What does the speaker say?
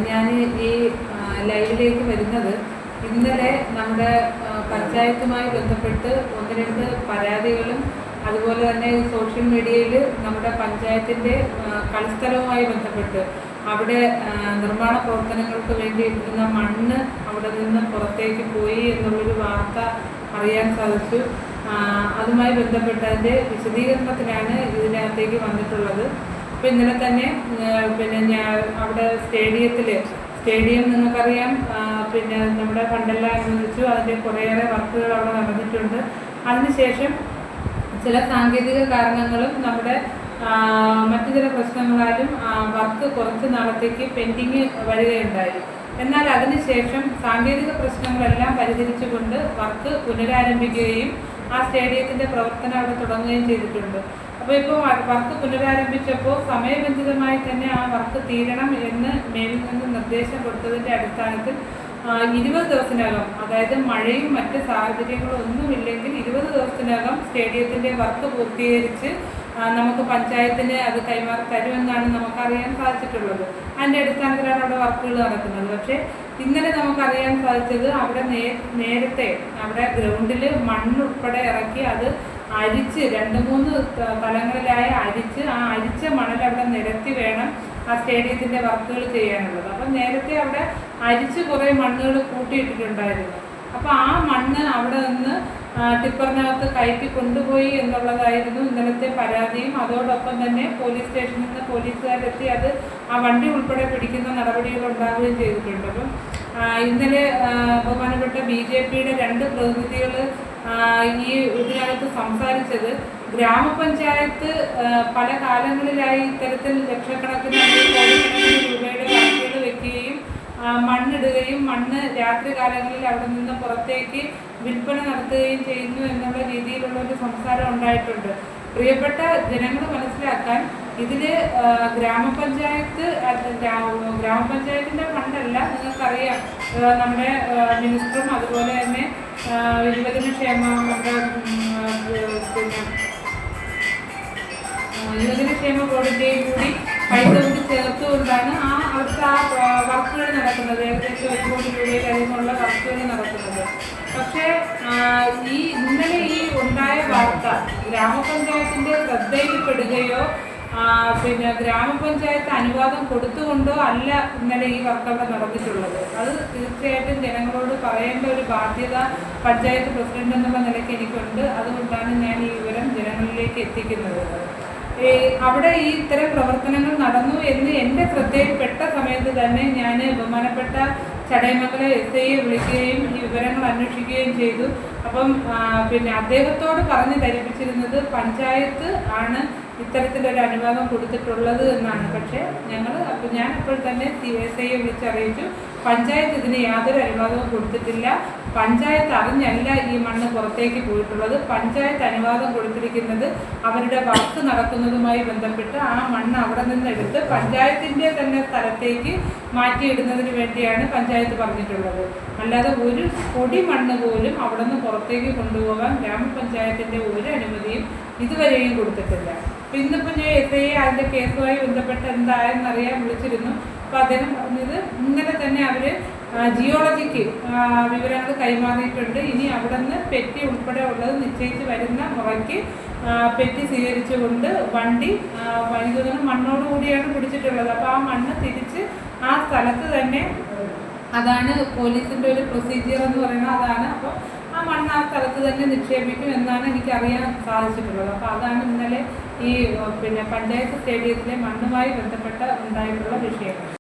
ഞാൻ ഈ ലൈവിലേക്ക് വരുന്നത് ഇന്നലെ നമ്മുടെ പഞ്ചായത്തുമായി ബന്ധപ്പെട്ട് ഒന്ന് രണ്ട് പരാതികളും അതുപോലെ തന്നെ സോഷ്യൽ മീഡിയയിൽ നമ്മുടെ പഞ്ചായത്തിൻ്റെ കളിസ്ഥലവുമായി ബന്ധപ്പെട്ട് അവിടെ നിർമ്മാണ പ്രവർത്തനങ്ങൾക്ക് വേണ്ടി ഇരിക്കുന്ന മണ്ണ് അവിടെ നിന്ന് പുറത്തേക്ക് പോയി എന്നുള്ളൊരു വാർത്ത അറിയാൻ സാധിച്ചു. അതുമായി ബന്ധപ്പെട്ട് അതിൻ്റെ വിശദീകരണത്തിനാണ് ഇതിനകത്തേക്ക് വന്നിട്ടുള്ളത്. അപ്പോൾ ഇന്നലെ തന്നെ ഞാൻ അവിടെ സ്റ്റേഡിയം നിങ്ങൾക്കറിയാം, നമ്മുടെ ഫണ്ടെല്ലാം അനുവദിച്ചു. അതിൻ്റെ കുറേയേറെ വർക്കുകൾ അവിടെ നടന്നിട്ടുണ്ട്. അതിനുശേഷം ചില സാങ്കേതിക കാരണങ്ങളും നമ്മുടെ മറ്റു ചില പ്രശ്നങ്ങളാലും വർക്ക് കുറച്ച് നാളത്തേക്ക് പെൻഡിങ് വരികയുണ്ടായി. എന്നാൽ അതിനുശേഷം സാങ്കേതിക പ്രശ്നങ്ങളെല്ലാം പരിഹരിച്ചുകൊണ്ട് വർക്ക് പുനരാരംഭിക്കുകയും ആ സ്റ്റേഡിയത്തിൻ്റെ പ്രവർത്തനം അവിടെ തുടങ്ങുകയും ചെയ്തിട്ടുണ്ട്. അപ്പോൾ ഇപ്പോൾ വർക്ക് പുനരാരംഭിച്ചപ്പോൾ സമയബന്ധിതമായി തന്നെ ആ വർക്ക് തീരണം എന്ന് മേലിൽ നിന്ന് നിർദ്ദേശം കൊടുത്തതിൻ്റെ അടിസ്ഥാനത്തിൽ 20 ദിവസത്തിനകം, അതായത് മഴയും മറ്റ് സാഹചര്യങ്ങളും ഒന്നുമില്ലെങ്കിൽ 20 ദിവസത്തിനകം സ്റ്റേഡിയത്തിൻ്റെ വർക്ക് പൂർത്തീകരിച്ച് നമുക്ക് പഞ്ചായത്തിന് അത് കൈമാറി തരുമെന്നാണ് നമുക്കറിയാൻ സാധിച്ചിട്ടുള്ളത്. അതിൻ്റെ അടിസ്ഥാനത്തിലാണ് അവിടെ വർക്കുകൾ നടക്കുന്നത്. പക്ഷേ ഇന്നലെ നമുക്കറിയാൻ സാധിച്ചത് അവിടെ നേരത്തെ അവിടെ ഗ്രൗണ്ടിൽ മണ്ണുൾപ്പെടെ ഇറക്കി അത് അരിച്ച് 2-3 തലങ്ങളിലായി അരിച്ച് ആ അരിച്ച മണൽ അവിടെ നിരത്തി വേണം ആ സ്റ്റേഡിയത്തിൻ്റെ വർക്കുകൾ ചെയ്യാനുള്ളത്. അപ്പം നേരത്തെ അവിടെ അരിച്ച് കുറേ മണ്ണുകൾ കൂട്ടിയിട്ടിട്ടുണ്ടായിരുന്നു. അപ്പോൾ ആ മണ്ണ് അവിടെ നിന്ന് ടിപ്പറിനകത്ത് കയറ്റി കൊണ്ടുപോയി എന്നുള്ളതായിരുന്നു ഇന്നലത്തെ പരാതിയും. അതോടൊപ്പം തന്നെ പോലീസ് സ്റ്റേഷനിൽ നിന്ന് പോലീസുകാരെത്തി അത് ആ വണ്ടി ഉൾപ്പെടെ പിടിക്കുന്ന നടപടികൾ ഉണ്ടാവുകയും ചെയ്തിട്ടുണ്ട്. അപ്പം ഇന്നലെ ബഹുമാനപ്പെട്ട BJPയുടെ 2 പ്രതിനിധികൾ ഈ ഇതിനകത്ത് സംസാരിച്ചത് ഗ്രാമപഞ്ചായത്ത് പല കാലങ്ങളിലായി ഇത്തരത്തിൽ ലക്ഷക്കണക്കിന് രൂപയുടെ വർക്കുകൾ വെക്കുകയും മണ്ണിടുകയും മണ്ണ് രാത്രി കാലങ്ങളിൽ അവിടെ നിന്ന് പുറത്തേക്ക് വിൽപ്പന നടത്തുകയും ചെയ്യുന്നു എന്നുള്ള രീതിയിലുള്ള ഒരു സംസാരം ഉണ്ടായിട്ടുണ്ട്. പ്രിയപ്പെട്ട ജനങ്ങൾ മനസ്സിലാക്കാൻ, ഇതിൽ ഗ്രാമപഞ്ചായത്തിൻ്റെ ഫണ്ടല്ല. നിങ്ങൾക്കറിയാം, നമ്മുടെ മിനിസ്റ്ററും അതുപോലെ തന്നെ യുവജനക്ഷേമ ബോർഡിൻ്റെയും കൂടി പൈസ കൊണ്ട് ചേർത്തുകൊണ്ടാണ് അവിടുത്തെ വർക്കുകൾ നടക്കുന്നത്. ഏകദേശം 1 കോടി രൂപയിലധികമുള്ള വർക്കുകൾ നടക്കുന്നത്. പക്ഷേ ഇന്നലെ ഈ ഉണ്ടായ വാർത്ത ഗ്രാമപഞ്ചായത്തിൻ്റെ ശ്രദ്ധയിൽപ്പെടുകയോ ഗ്രാമപഞ്ചായത്ത് അനുവാദം കൊടുത്തുകൊണ്ടോ അല്ല ഇന്നലെ ഈ വർക്ക് അവിടെ നടന്നിട്ടുള്ളത്. അത് തീർച്ചയായിട്ടും ജനങ്ങളോട് പറയേണ്ട ഒരു ബാധ്യത പഞ്ചായത്ത് പ്രസിഡന്റ് എന്നുള്ള നിലയ്ക്ക് എനിക്കുണ്ട്. അതുകൊണ്ടാണ് ഞാൻ ഈ വിവരം ജനങ്ങളിലേക്ക് എത്തിക്കുന്നത്. അവിടെ ഈ ഇത്തരം പ്രവർത്തനങ്ങൾ നടന്നു എന്ന് എൻ്റെ ശ്രദ്ധയിൽപ്പെട്ട സമയത്ത് തന്നെ ഞാൻ ബഹുമാനപ്പെട്ട ചടയമംഗലം SIയെ വിളിക്കുകയും ഈ വിവരങ്ങൾ അന്വേഷിക്കുകയും ചെയ്തു. അപ്പം അദ്ദേഹത്തോട് പറഞ്ഞ് ധരിപ്പിച്ചിരുന്നത് പഞ്ചായത്ത് ആണ് ഇത്തരത്തിലൊരു അനുവാദം കൊടുത്തിട്ടുള്ളത് എന്നാണ്. പക്ഷേ ഞാൻ അപ്പോൾ തന്നെ SIയെ വിളിച്ചറിയിച്ചു, പഞ്ചായത്ത് ഇതിന് യാതൊരു അനുവാദവും കൊടുത്തിട്ടില്ല. പഞ്ചായത്ത് അറിഞ്ഞല്ല ഈ മണ്ണ് പുറത്തേക്ക് പോയിട്ടുള്ളത്. പഞ്ചായത്ത് അനുവാദം കൊടുത്തിരിക്കുന്നത് അവരുടെ വർക്ക് നടക്കുന്നതുമായി ബന്ധപ്പെട്ട് ആ മണ്ണ് അവിടെ നിന്നെടുത്ത് പഞ്ചായത്തിൻ്റെ തന്നെ സ്ഥലത്തേക്ക് മാറ്റിയിടുന്നതിന് വേണ്ടിയാണ് പഞ്ചായത്ത് പറഞ്ഞിട്ടുള്ളത്. അല്ലാതെ ഒരു പൊടി മണ്ണ് പോലും അവിടെ നിന്ന് പുറത്തേക്ക് കൊണ്ടുപോകാൻ ഗ്രാമപഞ്ചായത്തിൻ്റെ ഒരു അനുമതിയും ഇതുവരെയും കൊടുത്തിട്ടില്ല. അപ്പോൾ ഇന്നിപ്പോൾ ഞാൻ SIയെ അതിൻ്റെ കേസുമായി ബന്ധപ്പെട്ട് എന്തായെന്നറിയാൻ വിളിച്ചിരുന്നു. അപ്പോൾ അദ്ദേഹം പറഞ്ഞത് ഇന്നലെ തന്നെ അവർ ജിയോളജിക്ക് വിവരങ്ങൾ കൈമാറിയിട്ടുണ്ട്. ഇനി അവിടെ നിന്ന് പെറ്റി ഉൾപ്പെടെ ഉള്ളത് നിശ്ചയിച്ച് വരുന്ന മുറയ്ക്ക് പെറ്റി സ്വീകരിച്ചുകൊണ്ട് വണ്ടി വൈദ്യുതനും മണ്ണോടുകൂടിയാണ് പിടിച്ചിട്ടുള്ളത്. അപ്പോൾ ആ മണ്ണ് തിരിച്ച് ആ സ്ഥലത്ത് തന്നെ, അതാണ് പോലീസിൻ്റെ ഒരു പ്രൊസീജിയർ എന്ന് പറയുന്നത്, അതാണ്. അപ്പോൾ ആ മണ്ണ് ആ സ്ഥലത്ത് തന്നെ നിക്ഷേപിക്കും എന്നാണ് എനിക്കറിയാൻ സാധിച്ചിട്ടുള്ളത്. അപ്പോൾ അതാണ് ഇന്നലെ ഈ പഞ്ചായത്ത് സ്റ്റേഡിയത്തിലെ മണ്ണുമായി ബന്ധപ്പെട്ട ഉണ്ടായിട്ടുള്ള വിഷയങ്ങൾ.